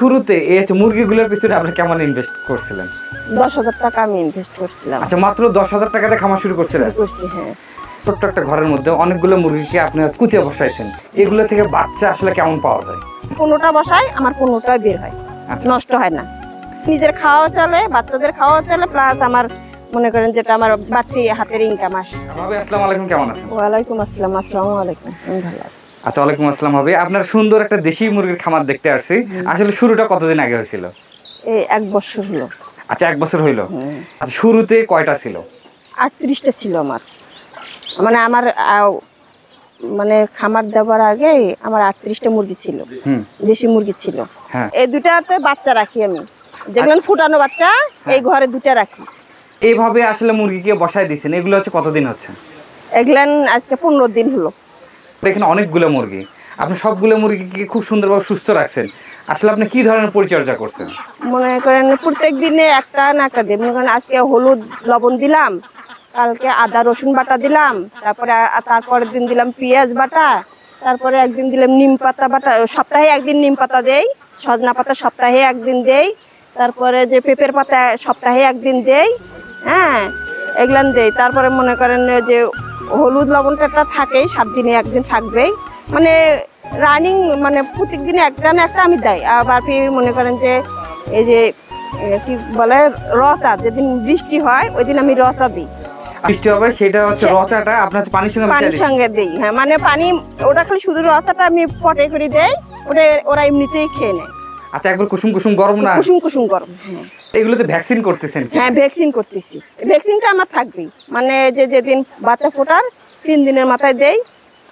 শুরুতে এই মুরগিগুলোর পিছনে আপনি কেমন ইনভেস্ট করছিলেন? 10,000 টাকা আমি ইনভেস্ট করছিলাম। আচ্ছা, মাত্র 10,000 টাকাতে খামার শুরু করছিলেন? হ্যাঁ। ছোট্ট একটা ঘরের মধ্যে অনেকগুলো মুরগিকে আপনি কুচিয়ে বসাইছেন, এগুলো থেকে বাচ্চা আসলে কেমন পাওয়া যায়? 15টা বসাই, আমার 15টাই বের হয়, নষ্ট হয় না। নিজের খাওয়া চলে, বাচ্চাদের খাওয়া চলে, প্লাস আমার মনে করেন যেটা আমার বাড়তি হাতের ইনকাম আসে। ভাবি আসসালামু আলাইকুম, কেমন আছেন? ওয়ালাইকুম আসসালাম। আসসালামু আলাইকুম। আমি ভালো আছি। আচ্ছা, ওয়ালাইকুম আসসালাম। ভাবি, আপনার সুন্দর একটা দেশি মুরগির খামার দেখতে আসছি। আসলে শুরুটা কতদিন আগে হয়েছিল? এই 1 বছর হলো। আচ্ছা, 1 বছর হইলো। আচ্ছা, শুরুতে কয়টা ছিল? 38টা ছিল আমার। মানে আমার মানে খামার দেওয়ার আগে আমার 38টা মুরগি ছিল, দেশি মুরগি ছিল। এই দুটাতে বাচ্চা রাখি আমি, যেগুলো ফুটানো বাচ্চা, এই ঘরে 2টা রাখি। এইভাবে আসলে মুরগিকে বসায় দিয়েছেন, এগুলো হচ্ছে কতদিন হচ্ছে? এগুলান আজকে 15 দিন হলো। এখানে অনেকগুলো মুরগি, আপনি সবগুলো মুরগিকে খুব সুন্দরভাবে সুস্থ রাখছেন। আসলে আপনি কি ধরনের পরিচর্যা করছেন? মনে করেন প্রত্যেক দিনে একটা না একটা দিই। মনে করেন আজকে হলুদ লবণ দিলাম, কালকে আদা রসুন বাটা দিলাম, তারপরের দিন দিলাম পেঁয়াজ বাটা, তারপরে একদিন দিলাম নিম পাতা বাটা। সপ্তাহে একদিন নিম পাতা দেই, সজনা পাতা সপ্তাহে একদিন দেই, তারপরে যে পেঁপের পাতা সপ্তাহে একদিন দেই। হ্যাঁ, এগুলান দেই। তারপরে মনে করেন যে হলুদ লবণটা থাকেই, 7 দিনে একদিন থাকবেই। মানে রানিং, মানে প্রত্যেক দিনে একটা না একটা আমি দেই। আবার ফির মনে করেন যে এই যে কি বলে রচা, যেদিন বৃষ্টি হয় ওই দিন আমি রচা দিই। বৃষ্টি হবে সেটা হচ্ছে রচাটা আপনার পানির সঙ্গে দিই। হ্যাঁ, মানে পানি ওটা খালি শুধু রচাটা আমি পটে করে দেই, ওটা ওরা এমনিতেই খেয়ে নেয়। আচ্ছা, একবার কুসুম কুসুম গরম না? কুসুম কুসুম গরম। হ্যাঁ, এগুলোতে ভ্যাকসিন করতেছেন? হ্যাঁ, ভ্যাকসিন করতেছি। ভ্যাকসিনটা আমার থাকবেই, মানে যেদিন বাচ্চা ফোটার 3 দিনের মাথায় দেই,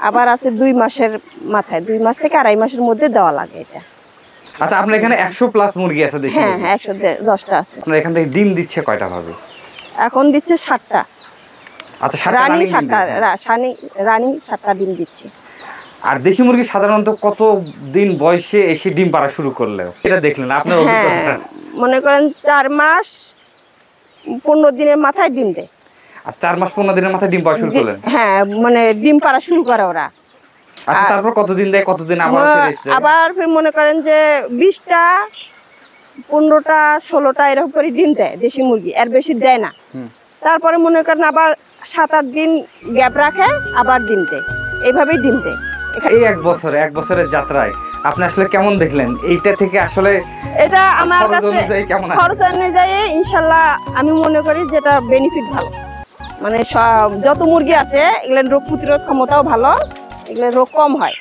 আবার আছে 2 মাসের মাথায়, 2 মাস থেকে 2.5 মাসের মধ্যে দেওয়া লাগে এটা। আচ্ছা, আপনার এখানে 100 প্লাস মুরগি আছে দেশি? হ্যাঁ, 110টা আছে। আপনার এখান থেকে ডিম দিচ্ছে কয়টা ভাবে? এখন দিচ্ছে 7টা। আচ্ছা, 7টা রানিং 7টা ডিম দিচ্ছে। আর দেশি মুরগি সাধারণত কত দিন বয়সে এসে ডিম পাড়া শুরু করলে এটা দেখলেন আপনার অভিজ্ঞতা? মনে করেন 4 মাস 15 দিনের মাথায় ডিম দেয়। আর 4 মাস 15 দিনের মাথায় ডিম পাড়া শুরু করলেন? হ্যাঁ, মানে ডিম পাড়া শুরু করে ওরা। আচ্ছা, তারপর কতদিন দেয়, কতদিন আবার ছেড়ে দেয়? আবার মনে করেন যে 20টা 15টা 16টা এরকম করে ডিম দেয় দেশি মুরগি, এর বেশি দেয় না। তারপরে মনে করেন আবার 7-8 দিন গ্যাপ রাখে, আবার ডিম দেয়, এইভাবেই ডিম দেয়। এই 1 বছরের যাত্রায় আপনি আসলে কেমন দেখলেন? এইটা থেকে আসলে এটা আমার কাছে খরচ অনুযায়ী ইনশাল্লাহ আমি মনে করি যেটা বেনিফিট ভালো। মানে যত মুরগি আছে এগুলোর রোগ প্রতিরোধ ক্ষমতাও ভালো, এগুলোর রোগ কম হয়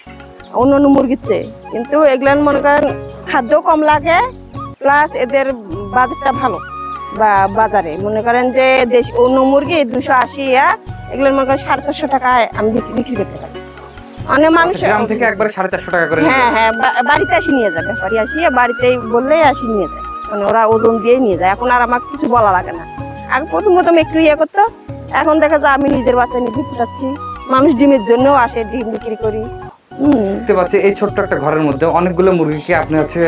অন্য মুরগির চেয়ে। কিন্তু এগুলোর মনে করেন খাদ্য কম লাগে, প্লাস এদের বাজারটা ভালো। বা বাজারে মনে করেন যে অন্য মুরগি 280, এগুলোর মনে করেন 450 টাকায় আমি বিক্রি করতে পারি। অনেক মানুষ গ্রাম থেকে একবারে 450 টাকা করে? হ্যাঁ হ্যাঁ, বাড়িতে আসি নিয়ে যায়, ব্যাপারী আসিয়ে বাড়িতেই বললেই আসি নিয়ে যায়, মানে ওরা ওজন দিয়েই নিয়ে যায়। এখন আর আমার কিছু বলা লাগে না। আগে প্রথম একটু করতো, এখন দেখা যায় আমি নিজের বাচ্চা নিজে ফুটাচ্ছি। মানুষ ডিমের জন্যও আসে, ডিম বিক্রি করি। দেখতে পাচ্ছি এই ছোট্ট একটা ঘরের মধ্যে অনেকগুলো মুরগিকে আপনি হচ্ছে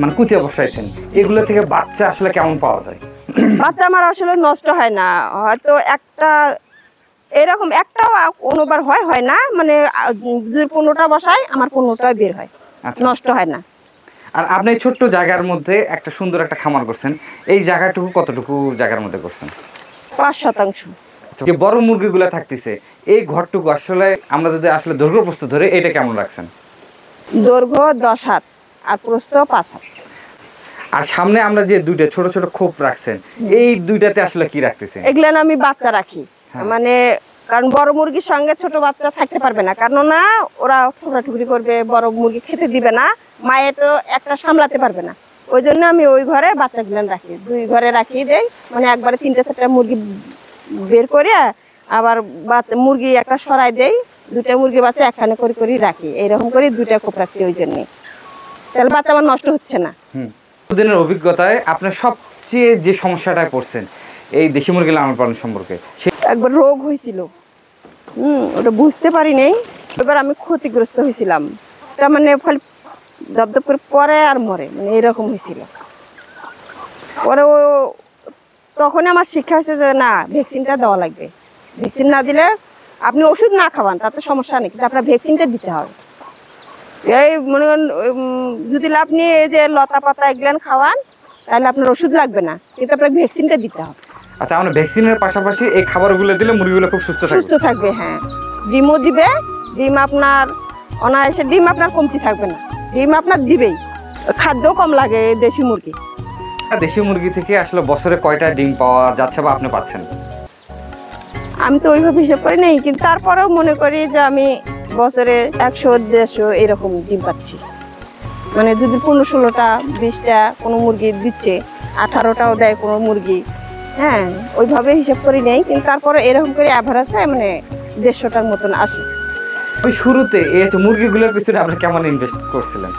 মানে কুচিয়ে বসাইছেন, এগুলো থেকে বাচ্চা আসলে কেমন পাওয়া যায়? বাচ্চা আমার আসলে নষ্ট হয় না, হয়তো একটা এরকম একটাও কোনোবার হয় না, মানে 15টা বসায় আমার 15টাই বের হয়, নষ্ট হয় না। আর আপনি ছোট্ট জায়গার মধ্যে একটা সুন্দর একটা খামার করছেন, এই জায়গাটুকু কতটুকু জায়গার মধ্যে করছেন? 5%। যে বড় মুরগিগুলো থাকতেছে এই ঘরটুকু আসলে আমরা যদি আসলে দৈর্ঘ্য প্রস্থ ধরে এটা কেমন রাখছেন? দৈর্ঘ্য 10 হাত আর প্রস্থ 5 হাত। আর সামনে আমরা যে 2টা ছোট ছোট খোপ রাখছেন, এই 2টাতে আসলে কি রাখতেছেন? এগুলো আমি বাচ্চা রাখি, মানে কারণ বড় মুরগির সঙ্গে ছোট বাচ্চা থাকতে পারবে না, কারণ না ওরা ঠুকরাঠুকরি করবে, বড় মুরগি খেতে দিবে না, মায়ের তো একটা সামলাতে পারবে না। ওই জন্য আমি ওই ঘরে বাচ্চাগুলো রাখি, 2 ঘরে রাখিয়ে দেই, মানে একবারে 3টা-4টা মুরগি বের করে আবার মুরগি একটা সরাই দেই, 2টা মুরগি বাচ্চা একখানে করে রাখি, এইরকম করে 2টা খোপ রাখছি। ওই জন্যে তাহলে বাচ্চা আমার নষ্ট হচ্ছে না। দিনের অভিজ্ঞতায় আপনার সবচেয়ে যে সমস্যাটায় পড়ছেন এই দেশি মুরগি লালন পালন সম্পর্কে? একবার রোগ হয়েছিল, ওটা বুঝতে পারি নাই, এবার আমি ক্ষতিগ্রস্ত হয়েছিলাম। এটা মানে খালি দপদপ করে পরে আর মরে, মানে এরকম হয়েছিল। পরে তখন আমার শিক্ষা হয়েছে যে না, ভ্যাকসিনটা দেওয়া লাগবে। ভ্যাকসিন না দিলে আপনি ওষুধ না খাওয়ান তাতে সমস্যা নেই, কিন্তু আপনার ভ্যাকসিনটা দিতে হবে। এই মনে করেন যদি আপনি এই যে লতা পাতা এগুলো খাওয়ান তাহলে আপনার ওষুধ লাগবে না, কিন্তু আপনার ভ্যাকসিনটা দিতে হবে। আচ্ছা, আমরা ভ্যাকসিনের পাশাপাশি এই খাবারগুলো দিলে মুরগিগুলো খুব সুস্থ থাকবে। সুস্থ থাকবে, হ্যাঁ। ডিমও দিবে, ডিম আপনার অনায়াসে ডিম আপনার কমতি থাকবে না, ডিম আপনার দিবেই। খাদ্যও কম লাগে এই দেশি মুরগি। দেশি মুরগি থেকে আসলে বছরে কয়টা ডিম পাওয়া যাচ্ছে বা আপনি পাচ্ছেন? আমি তো ওইভাবে হিসাব করি নাই, কিন্তু তারপরেও মনে করি যে আমি বছরে 100-150 এরকম ডিম পাচ্ছি। মানে যদি 15-16টা 20টা কোনো মুরগি দিচ্ছে, 18টাও দেয় কোনো মুরগি, হ্যাঁ ওইভাবে হিসাব করি নাই, কিন্তু তারপরে এরকম করে অ্যাভারেজে মানে 150টার মতন আসে। ওই শুরুতে এই হচ্ছে মুরগিগুলোর পিছনে আপনি কেমন ইনভেস্ট করছিলেন?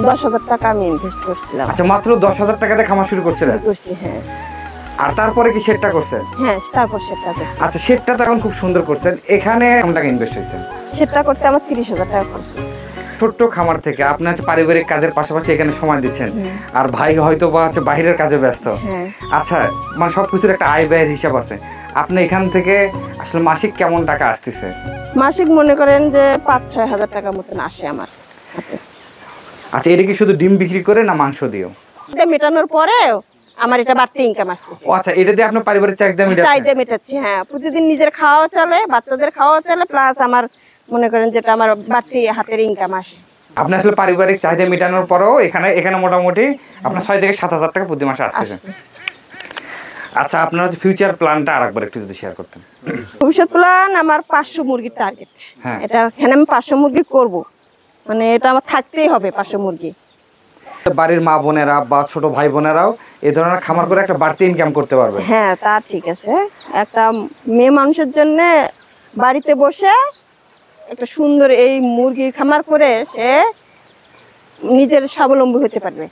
10,000 টাকা আমি ইনভেস্ট করছিলাম। আচ্ছা, মাত্র 10,000 টাকাতে খামার শুরু করছিলেন? করছি, হ্যাঁ। আর তারপরে কি শেডটা করছেন? হ্যাঁ, তারপর সেটা করছি। আচ্ছা, শেডটা তো এখন খুব সুন্দর করছেন, এখানে কেমন টাকা ইনভেস্ট হয়েছে? সেটা করতে আমার 30,000 টাকা খরচ হয়েছে। ছোট্ট খামার থেকে আপনি হচ্ছে পারিবারিক কাজের পাশাপাশি এখানে সময় দিচ্ছেন, আর ভাই হয়তো বা হচ্ছে বাইরের কাজে ব্যস্ত। হ্যাঁ। আচ্ছা, মানে সবকিছুর একটা আয় ব্যয়ের হিসাব আছে, আপনি এখান থেকে আসলে মাসিক কেমন টাকা আসতেছে? মাসিক মনে করেন যে 5-6 হাজার টাকা মতন আসে আমার হাতে। আচ্ছা, এটা কি শুধু ডিম বিক্রি করে না মাংস দিয়েও? এটা মেটানোর পরে আমার এটা বাড়তি ইনকাম আসতেছে। ও আচ্ছা, এটা দিয়ে আপনার পারিবারিক চাহিদা চাহিদা মেটাচ্ছি, হ্যাঁ। প্রতিদিন নিজের খাওয়া চলে, বাচ্চাদের খাওয়া চলে, প্লাস আমার মনে করেন যেটা আমার বাড়তি হাতের ইনকাম আসে। আপনি আসলে পারিবারিক চাহিদা মেটানোর পরেও এখানে মোটামুটি আপনার 6 থেকে 7,000 টাকা প্রতি মাসে আসতেছে। আচ্ছা, আপনার হচ্ছে ফিউচার প্ল্যানটা আরেকবার একটু যদি শেয়ার করতেন। ভবিষ্যৎ প্ল্যান আমার 500 মুরগির টার্গেট। হ্যাঁ। এটা এখানে আমি 500 মুরগি করব, মানে এটা আমার থাকতেই হবে 500 মুরগি। বাড়ির মা বোনেরা বা ছোট ভাই বোনেরাও এই ধরনের খামার করে একটা বাড়তি ইনকাম করতে পারবে। হ্যাঁ, তা ঠিক আছে। একটা মেয়ে মানুষের জন্য বাড়িতে বসে একটা সুন্দর এই মুরগির খামার করে সে নিজের স্বাবলম্বী হতে পারবে।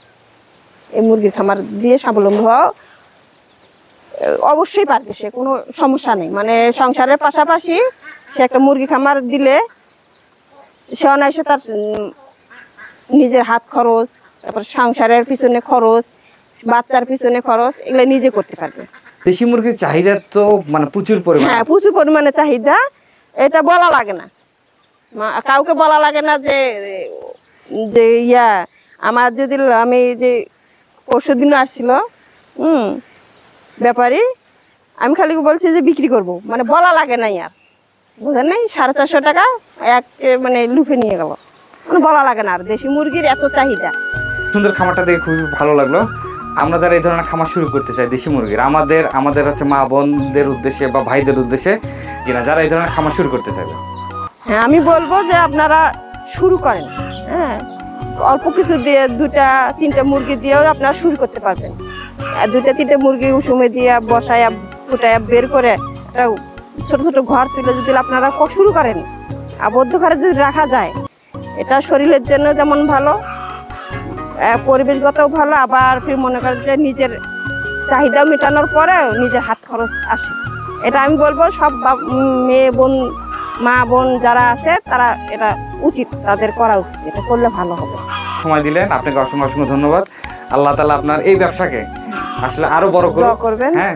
এই মুরগির খামার দিয়ে স্বাবলম্বী হওয়া অবশ্যই পারবে, সে কোনো সমস্যা নেই। মানে সংসারের পাশাপাশি সে একটা মুরগি খামার দিলে সে অনায়াসে তার নিজের হাত খরচ, তারপর সংসারের পিছনে খরচ, বাচ্চার পিছনে খরচ, এগুলো নিজে করতে পারবে। দেশি মুরগির চাহিদা তো মানে প্রচুর পরিমাণে। হ্যাঁ, প্রচুর পরিমাণে চাহিদা, এটা বলা লাগে না, কাউকে বলা লাগে না যে যে আমার যদি আমি যে পরশুদিন আসছিল ব্যাপারী, আমি খালি বলছি যে বিক্রি করব, মানে বলা লাগে না, আর বুঝেন নাই 450 টাকা এক মানে লুফে নিয়ে গেল, মানে বলা লাগে না। আর দেশি মুরগির এত চাহিদা। সুন্দর খামারটা দেখে খুবই ভালো লাগলো। আমরা যারা এই ধরনের খামার শুরু করতে চাই দেশি মুরগির, আমাদের হচ্ছে মা বোনদের উদ্দেশ্যে বা ভাইদের উদ্দেশ্যে কিনা যারা এই ধরনের খামার শুরু করতে চাইবে, হ্যাঁ আমি বলবো যে আপনারা শুরু করেন। হ্যাঁ, অল্প কিছু দিয়ে 2-3টা মুরগি দিয়েও আপনারা শুরু করতে পারবেন। 2-3টা মুরগি উসুমে দিয়ে বসায় ফুটায় বের করে একটা ছোট ছোট ঘর তুলে যদি আপনারা শুরু করেন, আবদ্ধ ঘরে যদি রাখা যায়, এটা শরীরের জন্য যেমন ভালো, পরিবেশগতও ভালো, আবার ফির মনে করেন যে নিজের চাহিদা মেটানোর পরে নিজের হাত খরচ আসে। এটা আমি বলবো সব মেয়ে বোন, মা বোন যারা আছে তারা এটা উচিত, তাদের করা উচিত, এটা করলে ভালো হবে। সময় দিলেন, আপনাকে অসংখ্য অসংখ্য ধন্যবাদ। আল্লাহ তাআলা আপনার এই ব্যবসাকে আসলে আরো বড় করবেন। হ্যাঁ,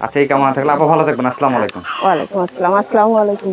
আচ্ছা, এই কামনা থাকলে আপা ভালো থাকবেন। আসসালামু আলাইকুম। ওয়ালাইকুম আসসালাম। আসসালামু আলাইকুম।